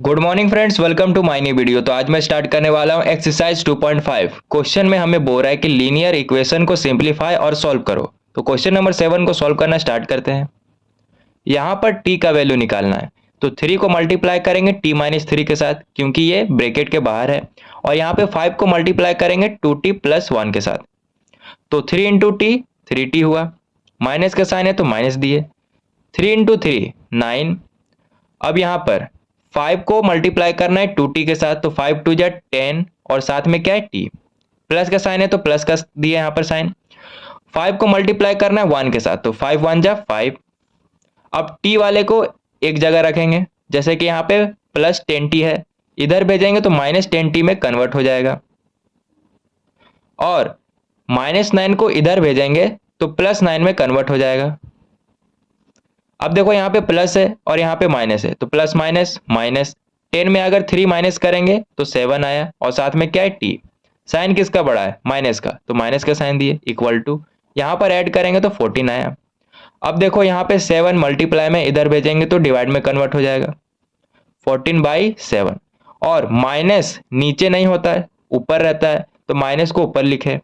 Good morning friends, welcome to my new video. तो आज मैं स्टार्ट करने वाला हूं एक्सरसाइज 2.5। क्वेश्चन में हमें बोल रहा है कि लीनियर इक्वेशन को सिंपलीफाई और सॉल्व करो। तो क्वेश्चन नंबर 7 को सॉल्व करना स्टार्ट करते हैं। यहां पर t का वैल्यू निकालना है, तो 3 को मल्टीप्लाई करेंगे t-3 के साथ, क्योंकि ये ब्रैकेट के बाहर है। और यहाँ पे 5 को मल्टीप्लाई करेंगे 2t + 1 के साथ। तो 3 इंटू टी 3t हुआ, माइनस का साइन है तो माइनस दिए। 3 इंटू 3 9। अब यहाँ पर 5 को मल्टीप्लाई करना है 2t के साथ, तो 5 2 जा 10 और साथ में क्या है t। प्लस का साइन है तो प्लस का दिया यहाँ पर साइन। 5 को मल्टीप्लाई करना है 1 के साथ, तो 5 1 जा 5। अब t वाले को एक जगह रखेंगे, जैसे कि यहाँ पे प्लस 10t है, इधर भेजेंगे तो माइनस 10t में कन्वर्ट हो जाएगा। और -9 को इधर भेजेंगे तो +9 में कन्वर्ट हो जाएगा। अब देखो यहाँ पे प्लस है और यहाँ पे माइनस है, तो प्लस माइनस माइनस। 10 में अगर 3 माइनस करेंगे तो 7 आया, और साथ में क्या है t। साइन किसका बड़ा है, माइनस का, तो माइनस का साइन दिए इक्वल टू। यहाँ पर ऐड करेंगे तो 14 आया। अब देखो यहाँ पे 7 मल्टीप्लाई में इधर भेजेंगे तो डिवाइड में कन्वर्ट हो जाएगा, 14/7। और माइनस नीचे नहीं होता है, ऊपर रहता है, तो माइनस को ऊपर लिखे।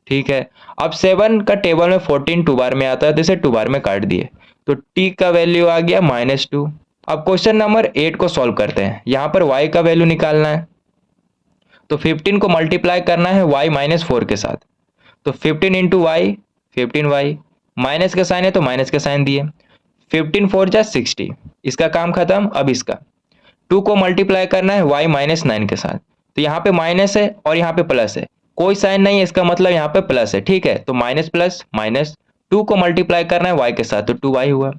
ठीक है। अब 7 का टेबल में 14 2 बार में आता है, तो इसे 2 बार में काट दिए, तो t का वैल्यू आ गया -2। अब क्वेश्चन नंबर 8 को सॉल्व करते हैं। यहाँ पर y का वैल्यू निकालना है, तो 15 को मल्टीप्लाई करना है y -4 के साथ। तो 15 इंटू वाई 15y, माइनस का साइन है तो माइनस का साइन दिए। 15 4 जा 60, इसका काम खत्म। अब इसका 2 को मल्टीप्लाई करना है y -9 के साथ, तो यहाँ पे माइनस है और यहाँ पे प्लस है, कोई साइन नहीं है, इसका मतलब यहाँ पे प्लस है। ठीक है, तो माइनस प्लस माइनस। 2 को मल्टीप्लाई करना है y के साथ, तो 2y हुआ।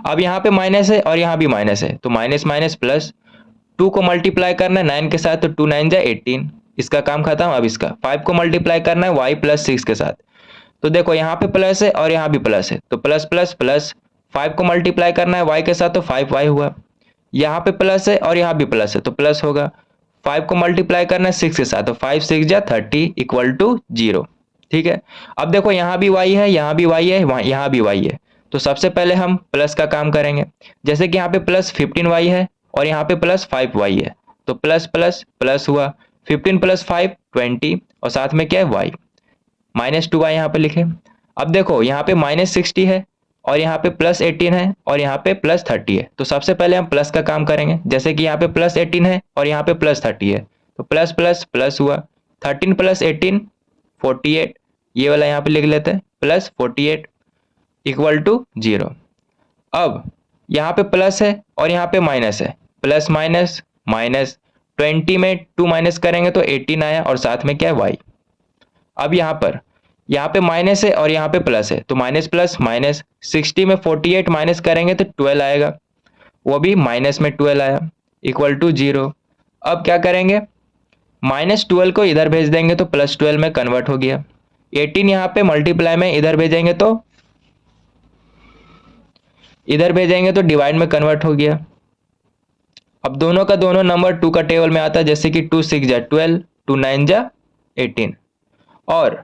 अब यहाँ पे माइनस है और यहाँ भी माइनस है, तो माइनस माइनस प्लस। 2 को मल्टीप्लाई करना है 9 के साथ, तो 2 9 जा 18, इसका काम खत्म। अब इसका 5 को मल्टीप्लाई करना है y + 6 के साथ, तो देखो यहाँ पे प्लस है और यहाँ भी प्लस है, तो प्लस प्लस प्लस। 5 को मल्टीप्लाई करना है y के साथ, तो 5y हुआ। यहाँ पे प्लस है और यहाँ भी प्लस है, तो प्लस होगा। 5 को मल्टीप्लाई करना है 6 के साथ, तो 5 6 जा 30 = 0। ठीक है। अब देखो यहाँ भी y है, यहाँ भी y है, यहाँ भी y है, तो सबसे पहले हम प्लस का काम करेंगे। जैसे कि यहाँ पे प्लस 15y है और यहाँ पे प्लस 5y है, तो प्लस प्लस प्लस हुआ। 15 + 5 20, और साथ में क्या है y, -2y यहाँ पे लिखे। अब देखो यहाँ पे -60 है और यहाँ पे +18 है और यहाँ पे +30 है, तो सबसे पहले हम प्लस का काम करेंगे। जैसे कि यहाँ पे +18 है और यहाँ पे +30 है, तो प्लस प्लस प्लस हुआ। 13 + 18 48, ये वाला यहाँ पे लिख लेते हैं, +48 = 0। अब यहाँ पे प्लस है और यहाँ पे माइनस है, प्लस माइनस माइनस। 20 में 2 माइनस करेंगे तो 18 आया, और साथ में क्या है y। अब यहाँ पे माइनस है और यहाँ पे प्लस है, तो माइनस प्लस माइनस। 60 में 48 माइनस करेंगे तो 12 आएगा, वो भी माइनस में 12 आया, = 0। अब क्या करेंगे, -12 को इधर भेज देंगे तो +12 में कन्वर्ट हो गया। 18 यहाँ पे मल्टीप्लाई में इधर भेजेंगे तो डिवाइड में कन्वर्ट हो गया। अब दोनों का दोनों नंबर 2 का टेबल में आता है, जैसे कि 2 6 जा 12, 2 9 जा 18। और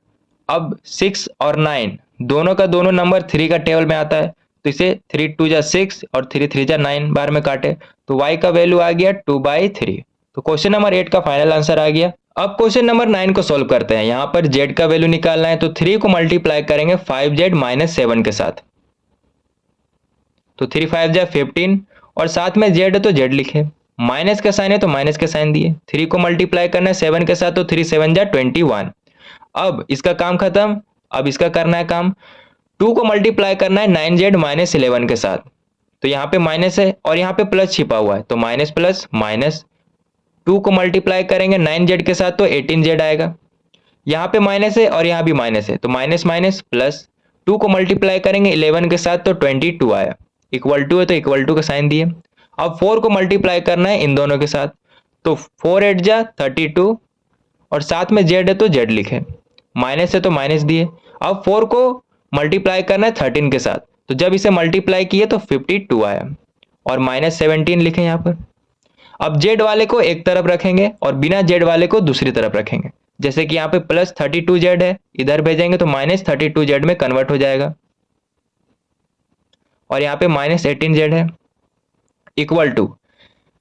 अब 6 और 9 दोनों का दोनों नंबर 3 का टेबल में आता है, तो इसे 3 2 जा 6 और 3 3 जा 9 बार में काटे, तो y का वैल्यू आ गया 2/3। तो क्वेश्चन नंबर 8 का फाइनल आंसर आ गया। अब क्वेश्चन नंबर 9 को सॉल्व करते हैं। यहाँ पर z का वैल्यू निकालना है, तो 3 को मल्टीप्लाई करेंगे 5z - 7 के साथ, तो 3 5 जा 15, और साथ में z है तो z लिखे। माइनस का साइन है तो माइनस का साइन दिए। 3 को मल्टीप्लाई करना है 7 के साथ, तो 3 7 जा 21। अब इसका काम खत्म। अब इसका करना है काम, 2 को मल्टीप्लाई करना है 9z - 11 के साथ, तो यहाँ पे माइनस है और यहाँ पे प्लस छिपा हुआ है, तो माइनस प्लस माइनस। 2 को मल्टीप्लाई करेंगे 9z के साथ, तो 18z आएगा। यहाँ पे माइनस है और यहाँ भी माइनस है, तो माइनस माइनस प्लस। 2 को मल्टीप्लाई करेंगे 11 के साथ, तो 22 आया, =2 है तो =2 का साइन दिए। अब 4 को मल्टीप्लाई करना है इन दोनों के साथ, तो 4 8 जा 32, और साथ में z है तो z लिखे। माइनस है तो माइनस दिए। अब 4 को मल्टीप्लाई करना है 13 के साथ, तो जब इसे मल्टीप्लाई किए तो 52 आया, और -17 लिखे यहाँ पर। अब z वाले को एक तरफ रखेंगे और बिना z वाले को दूसरी तरफ रखेंगे। जैसे कि यहाँ पे +32z है, इधर भेजेंगे तो -32z में कन्वर्ट हो जाएगा, और यहाँ पे -18z है, =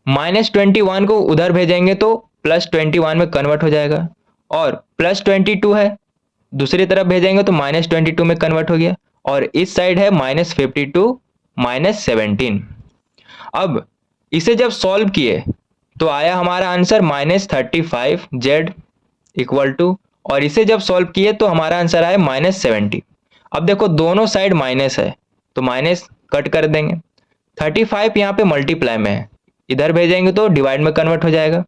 -21 को उधर भेजेंगे तो +21 में कन्वर्ट हो जाएगा, और +22 है, दूसरी तरफ भेजेंगे तो -22 में कन्वर्ट हो गया, और इस साइड है -52 -17। अब इसे जब सॉल्व किए तो आया हमारा आंसर -35z इक्वल टू, और इसे जब सॉल्व किए तो हमारा आंसर आया -70। अब देखो दोनों साइड माइनस है तो माइनस कट कर देंगे। 35 यहाँ पे मल्टीप्लाई में है, इधर भेजेंगे तो डिवाइड में कन्वर्ट हो जाएगा।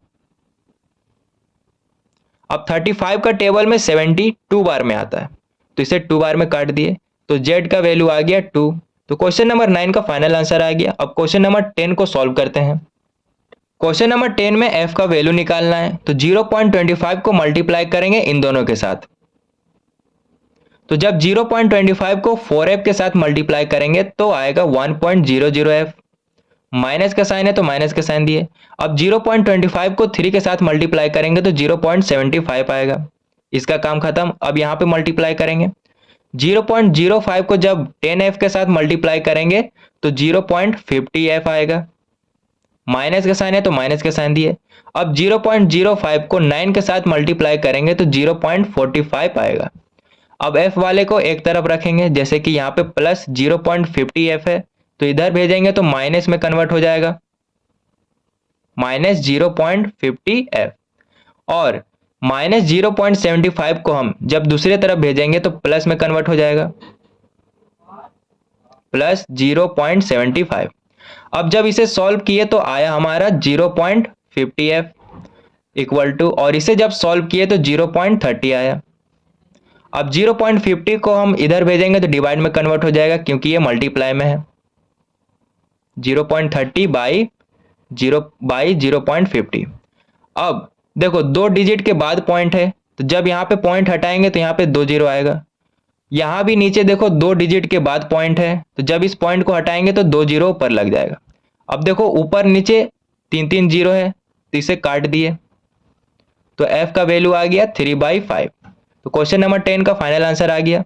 अब 35 का टेबल में 70 2 बार में आता है, तो इसे 2 बार में काट दिए तो z का वैल्यू आ गया 2। तो क्वेश्चन नंबर 9 का फाइनल आंसर आ गया। अब क्वेश्चन नंबर 10 को सॉल्व करते हैं। क्वेश्चन नंबर 10 में f का वैल्यू निकालना है, तो 0.25 को मल्टीप्लाई करेंगे इन दोनों के साथ। तो जब 0.25 को 4f के साथ मल्टीप्लाई करेंगे तो आएगा 1.00f, माइनस का साइन है तो माइनस का साइन दिए। अब 0.25 को 3 के साथ मल्टीप्लाई करेंगे तो 0.75 आएगा, इसका काम खत्म। अब यहाँ पे मल्टीप्लाई करेंगे, 0.05 को जब 10f के साथ मल्टीप्लाई करेंगे तो 0.50f आएगा, माइनस का साइन है तो माइनस का साइन दिए। अब 0.05 को 9 के साथ मल्टीप्लाई करेंगे तो 0.45 आएगा। अब f वाले को एक तरफ रखेंगे, जैसे कि यहाँ पे प्लस 0.50f है तो इधर भेजेंगे तो माइनस में कन्वर्ट हो जाएगा, -0.50f, और -0.75 को हम जब दूसरे तरफ भेजेंगे तो प्लस में कन्वर्ट हो जाएगा, +0.75। अब जब इसे सॉल्व किए तो आया हमारा 0.50f इक्वल टू, और इसे जब सॉल्व किए तो 0.30 आया। अब 0.50 को हम इधर भेजेंगे तो डिवाइड में कन्वर्ट हो जाएगा क्योंकि ये मल्टीप्लाई में है, 0.30 बाई 0.50। अब देखो दो डिजिट के बाद पॉइंट है, तो जब यहाँ पे पॉइंट हटाएंगे तो यहाँ पे 2 0 आएगा। यहाँ भी नीचे देखो दो डिजिट के बाद पॉइंट है, तो जब इस पॉइंट को हटाएंगे तो 2 0 ऊपर लग जाएगा। अब देखो ऊपर नीचे 3 0 है तो इसे काट दिए, तो f का वैल्यू आ गया 3/5। तो क्वेश्चन नंबर 10 का फाइनल आंसर आ गया।